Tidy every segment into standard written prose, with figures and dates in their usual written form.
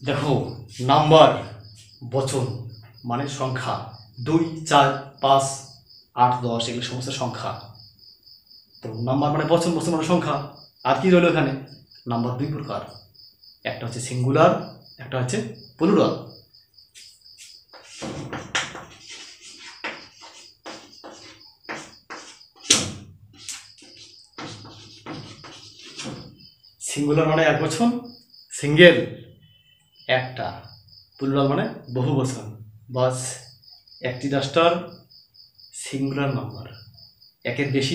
দেখো, নাম্বার বচন মানে সংখ্যা 2, 4, 5, 8, 10 এগুলো সমস্ত সংখ্যা। তো নাম্বার মানে বচন, বচন মানে সংখ্যা। আর কি রইল এখানে? নাম্বার 2 প্রকার, একটা হচ্ছে সিঙ্গুলার, একটা হচ্ছে প্লুরাল। সিঙ্গুলার মানে এক বচন, সিঙ্গেল একটা, প্লুরাল মানে বহু বচন। বাস একটি ডাস্টার সিঙ্গুলার নাম্বার, একের বেশি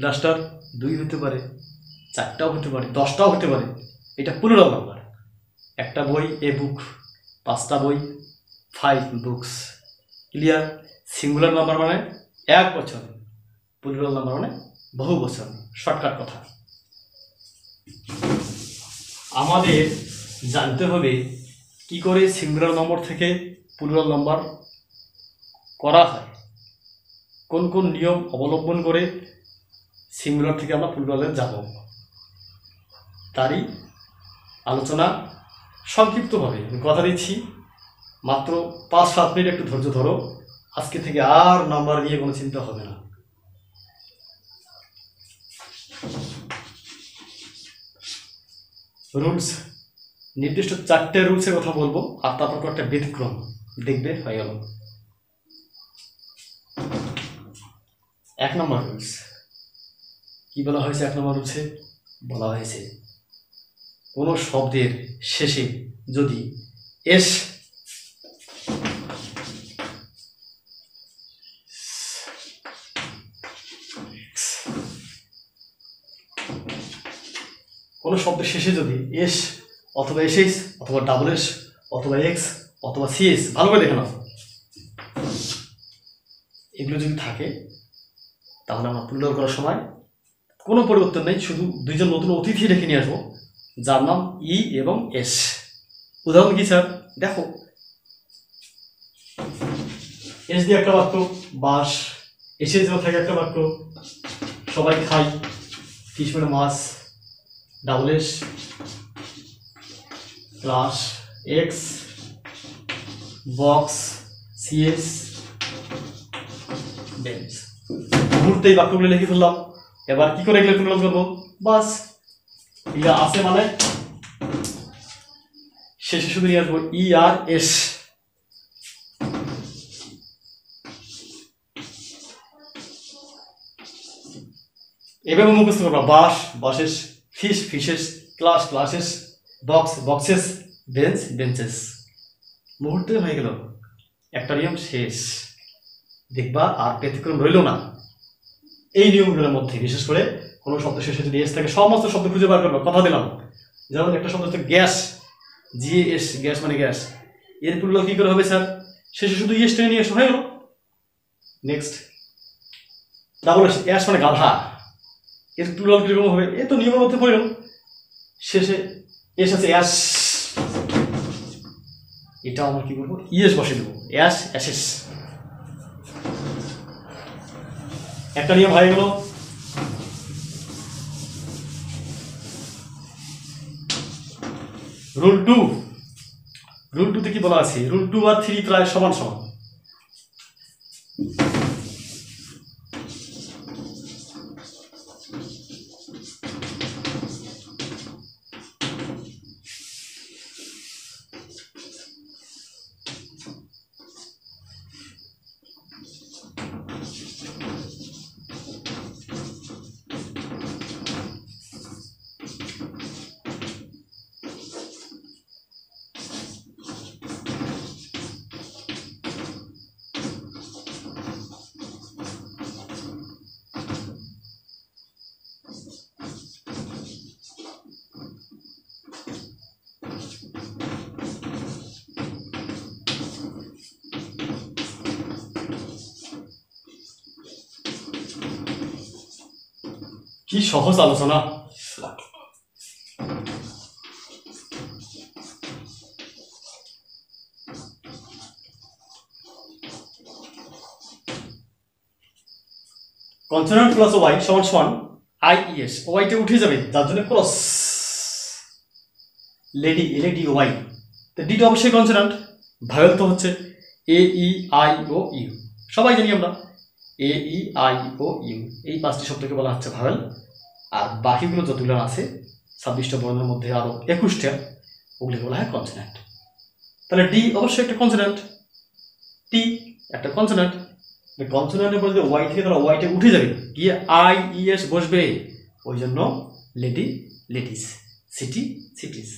ডাস্টার 2 হতে পারে, 4টাও হতে পারে, 10টাও হতে পারে, এটা প্লুরাল নাম্বার। একটা বই এ বুক, 5টা বই 5 বুকস। ক্লিয়ার? সিঙ্গুলার নাম্বার মানে এক বচন, প্লুরাল নাম্বার মানে বহু বচন। শর্টকাট কথা। আমাদের জানতে হবে কি করে সিঙ্গুলার নম্বর থেকে প্লুরাল নাম্বার করা হয়, কোন কোন নিয়ম অবলম্বন করে সিঙ্গুলার থেকে আমরা প্লুরালে যাব, তারই আলোচনা সংক্ষিপ্তভাবে। আমি কথা দিচ্ছি, মাত্র 5-7 মিনিট একটু ধৈর্য ধরো। আজকে থেকে আর নাম্বার নিয়ে কোনো চিন্তা হবে না। রুলস, নির্দিষ্ট 4টে রুলসের কথা বলবো, আর তারপর একটা ব্যতিক্রম দেখবে, হয়ে গেল। 1 নম্বর রুলস কি বলা হয়েছে? 1 নম্বর রুলসে বলা হয়েছে কোনো শব্দের শেষে যদি এস কোনো শব্দের শেষে যদি এস অথবা এসএস অথবা ডাবল এস অথবা এক্স অথবা সিএস, ভালো করে দেখে নাও, এগুলো যদি থাকে তাহলে আমরা প্লুরাল করার সময় কোনো পরিবর্তন নেই, শুধু 2জন নতুন অতিথি ডেকে নিয়ে আসবো যার নাম ই এবং এস। উদাহরণ কি স্যার? দেখো, এস দিয়ে একটা বাক্য, বাস। এসে যে থাকে একটা বাক্য, সবাই খাই, ফিশ মানে মাছ। Double S class, X box, CS bench. মুহূর্তে এই বাক্যগুলো লিখে ফেললাম। এবার কি করে এগুলো প্লুরাল করবো? বাস, এগুলো আছে মানে শেষে শুধু নিয়ে আসবো ই আর এস। এভাবে মুখস্থ করবা। Bus, buses, fish, fishes, class, classes, box, boxes, bench, benches. মুহূর্তে হয়ে গেল, একটা নিয়ম শেষ। দেখবা আর ব্যতিক্রম রইল না। এই নিয়মগুলোর মধ্যে বিশেষ করে কোনো শব্দ শেষে যদি এস থাকে, সমস্ত শব্দ খুঁজে বার করবো, কথা দিলাম। যেমন একটা শব্দ হচ্ছে গ্যাস, জিএস, গ্যাস মানে গ্যাস, এর প্লুরাল কি করে হবে স্যার? শেষে শুধু ইএস টেনে নিয়ে এসে হয়ে গেল। নেক্সট, ডাবল এস, অ্যাস মানে গাধা, এর প্লুরাল কিরকম হবে? এ তো নিয়মের মধ্যে পড়ে গেল। শেষে এস আছে অ্যাস, এটা আমরা কি করবো? ইএস বসে দেবো, অ্যাস, অ্যাসেস। একটা নিয়ম হয়ে গেল। রুল 2, রুল 2তে কি বলা আছে? রুল 2 আর 3 প্রায় সমান সমান। কি সহজ আলোচনা। কনসোনেন্ট প্লাস ওয়াই সমান সমান আইইএস, ওয়াইটা উঠে যাবে, যার জন্য ক্রস। লেডি, এলএডি ওয়াই, তো ডিটা অবশ্যই কনসোনেন্ট। ভাওয়েল তো হচ্ছে এ ই আই ও ইউ, সবাই জানি আমরা এ ই আই ও ইউ, এই 5টি শব্দকে বলা হচ্ছে ভাওয়েল। আর বাকিগুলো যতগুলো আছে 26টা বর্ণের মধ্যে আরো 21টা, ওগুলোকে বলা হয় কনসোনেন্ট। তাহলে ডি অবশ্যই একটা কনসোনেন্ট, টি একটা কনসোনেন্ট। কনসোনেন্টের পরে যদি ওয়াই থেকে তাহলে ওয়াইটা উঠে যাবে, গিয়ে আই ই এস বসবে, ওই জন্য লেডি লেডিস, সিটি সিটিস।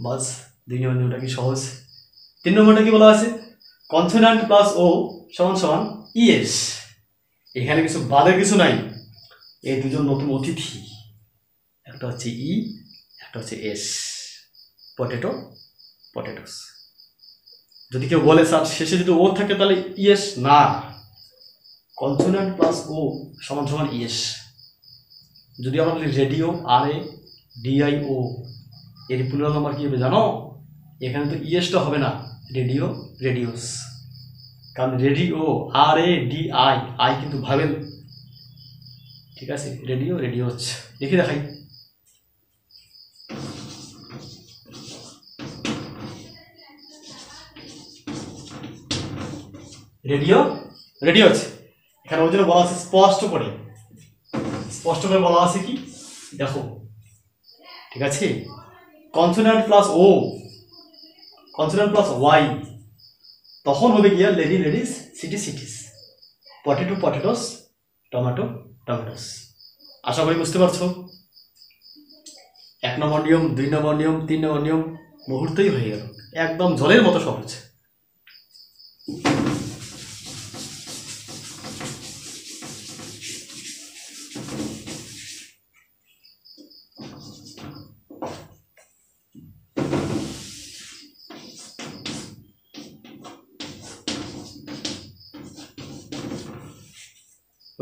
বাস 2 নম্বর নিয়মটা কি সহজ। 3 নম্বরটা কি বলা আছে, কনসোনেন্ট প্লাস ও সমান সমান ইএস। এখানে কিছু বাদের কিছু নাই, এই দুজন নতুন অতিথি, একটা হচ্ছে ই, একটা হচ্ছে এস, পটেটো পটেটোস। যদি কেউ বলে স্যার শেষে যদি ও থাকে তাহলে ইএস না, কনসোনেন্ট প্লাস ও সমান সমান ইএস। যদি আমরা বলি রেডিও, আর এ ডিআই ও, এর প্লুরাল নাম্বার কি হবে জানো? এখানে তো ইএসটা হবে না, রেডিও রেডিওস, কারণ রেডিও আর এ ডি আই, আই কিন্তু ভাবেল, ঠিক আছে? রেডিও রেডিওস লিখে দেখাই। রেডিও রেডিওস, এখানে ওই জন্য বলা আছে স্পষ্ট করে, স্পষ্ট করে বলা আছে কি দেখো, ঠিক আছে? Consonant plus O, consonant plus Y, তখন হবে গিয়া lady ladies, city cities, potato potatoes, tomato tomatoes. আশা করি বুঝতে পারছো। 1 নম্বর নিয়ম, 2 নম্বর নিয়ম, 3 নম্বর নিয়ম মুহূর্তেই হয়ে গেল, একদম জলের মতো সহজ।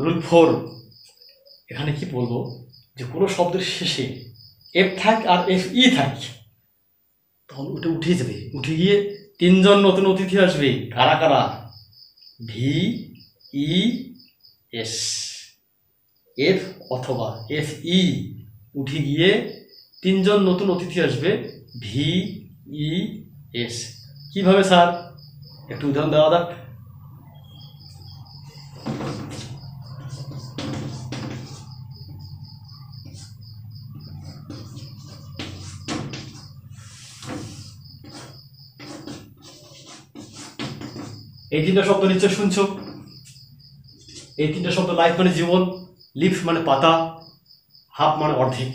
রুল 4, এখানে কি বলবো যে কোনো শব্দের শেষে এফ থাক আর এফ ই থাক, তখন ওটা উঠে যাবে, উঠে গিয়ে 3 জন নতুন অতিথি আসবে। কারা কারা? ভি ই এস, এফ অথবা এফ ই উঠে গিয়ে 3 জন নতুন অতিথি আসবে, ভি ই এস। কিভাবে স্যার, একটু উদাহরণ দেওয়া যাক। এই 3টা শব্দ নিশ্চয় শুনছো। এই 3টা শব্দ লাইফ মানে জীবন, লিফ মানে পাতা, হাফ মানে অর্ধেক।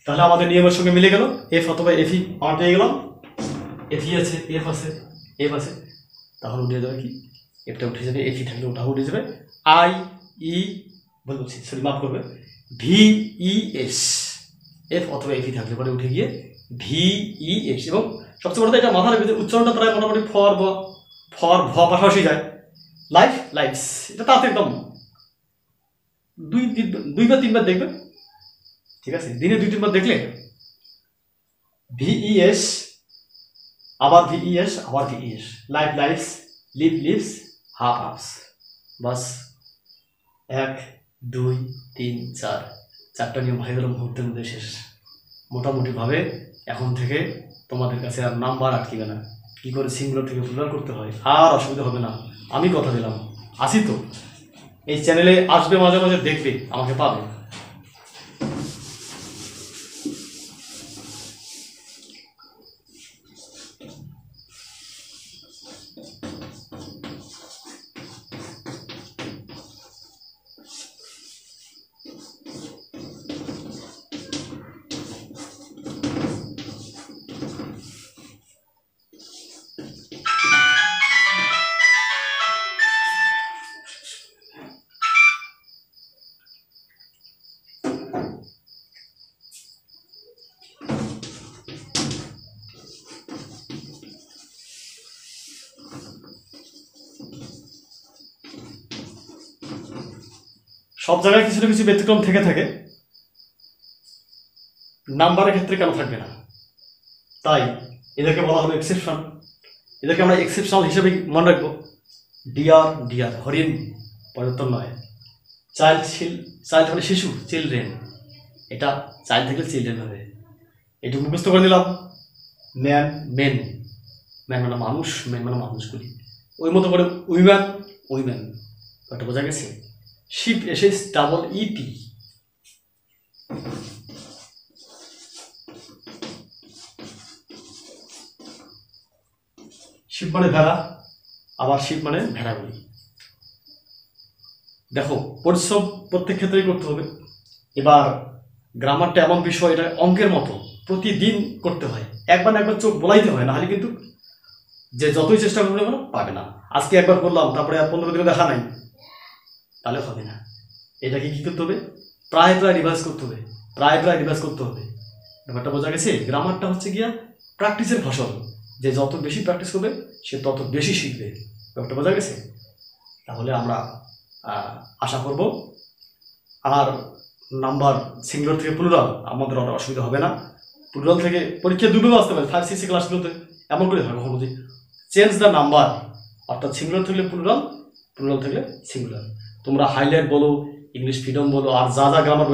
তাহলে আমাদের নিয়মের সঙ্গে মিলে গেল, এফ অথবা এফি আমরা পেয়ে গেলাম। এফি আছে, এফ আছে, এফ আছে, তাহলে উঠে যাবে কি, এফটা উঠে যাবে, এফি থাকলে ওটা উঠে যাবে। আই ই বলছি, সরি মাফ করবে, ভি ই এস, এফ অথবা এফি থাকলে পরে উঠে গিয়ে ভি ই এস। এবং সবচেয়ে বড় এটা মাথা রাখবে যে উচ্চারণটা প্রায় মোটামুটি ফর ভ পাশাপাশি যায়। লাইফ লাইফস, এটা তাতে একদম 2 বা 3 বার দেখবে, ঠিক আছে? দিনে 2-3 বার দেখলে ভিইএস, আবার ভিইএস, আবার V E S, life lives, leaf leaves, half halves. বাস 1 2 3 4, 4টা নিয়ম হয়ে গেল মুহূর্তের মধ্যে শেষ। মোটামুটিভাবে এখন থেকে তোমাদের কাছে আর নাম্বার আটকিবে না, কি করে সিঙ্গুলার থেকে প্লুরাল করতে হয় আর অসুবিধা হবে না। আমি কথা দিলাম, আসি তো, এই চ্যানেলে আসবে, মাঝে মাঝে দেখবে, আমাকে পাবে। সব জায়গায় কিছু না কিছু ব্যতিক্রম থেকে থাকে, নাম্বারের ক্ষেত্রে কেন থাকবে না? তাই এদেরকে বলা হলো এক্সেপশন, এদেরকে আমরা এক্সেপশনাল হিসেবে মনে রাখবো। ডিয়ার ডিয়ার হরিণ, পরিবর্তন নয়। চাইল্ড চাইল্ড মানে শিশু, চিলড্রেন, এটা চাইল্ড থেকে চিলড্রেন হবে। এটুকু মুখস্থ করে নিলাম। ম্যান মেন, ম্যান মানে মানুষ, মেন মানে মানুষগুলি। ওই মতো করে উইম্যান উইম্যান, ওটা বোঝা গেছে। শিপ এসে ডাবল ইপি, শিপ মানে ভেড়া, আবার শিপ মানে ভেড়াগুলি। দেখো পরিশ্রম প্রত্যেক ক্ষেত্রেই করতে হবে। এবার গ্রামারটা এমন বিষয়, এটা অঙ্কের মতো প্রতিদিন করতে হয়, একবার না একবার চোখ বোলাইতে হয়, নাহলে কিন্তু যে যতই চেষ্টা করবে না পাবে না। আজকে একবার করলাম, তারপরে 15 দিনে দেখা নাই, তাহলে হবে না। এটাকে কি করতে হবে? প্রায় রিভাইজ করতে হবে, প্রায় রিভাইজ করতে হবে। ব্যাপারটা বোঝা গেছে? গ্রামারটা হচ্ছে গিয়া প্র্যাকটিসের ফসল, যে যত বেশি প্র্যাকটিস করবে সে তত বেশি শিখবে। ব্যাপারটা বোঝা গেছে? তাহলে আমরা আশা করব আর নাম্বার সিঙ্গুলার থেকে প্লুরাল আমাদের অত অসুবিধা হবে না। প্লুরাল থেকে পরীক্ষা দুটোও আসতে পারে, 5, 6 ক্লাসগুলোতে এমন করে হয় কখনো যে চেঞ্জ দ্য নাম্বার, অর্থাৎ সিঙ্গুলার থাকলে প্লুরাল, প্লুরাল থাকলে সিঙ্গুলার। তোমরা হাইলাইট বলো, ইংলিশ ফ্রিডম বলো, আর যা যা গ্রামার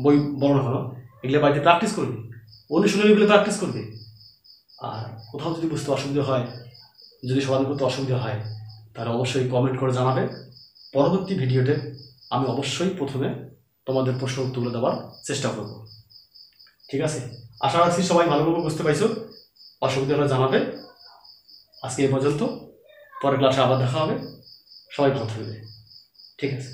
বই বলো না কেন, এগুলো বাড়িতে প্র্যাকটিস করবে, অনুশীলনীগুলো প্র্যাকটিস করবে। আর কোথাও যদি বুঝতে অসুবিধা হয়, যদি সমাধান করতে অসুবিধা হয়, তাহলে অবশ্যই কমেন্ট করে জানাবে। পরবর্তী ভিডিওতে আমি অবশ্যই প্রথমে তোমাদের প্রশ্ন তুলে দেওয়ার চেষ্টা করব। ঠিক আছে? আশা রাখছি সবাই ভালোভাবে বুঝতে পাইছো। অসুবিধা হলে জানাবে। আজকে এই পর্যন্ত, পরের ক্লাসে আবার দেখা হবে। সবাই ভালো থাকবে। ঠিক আছে।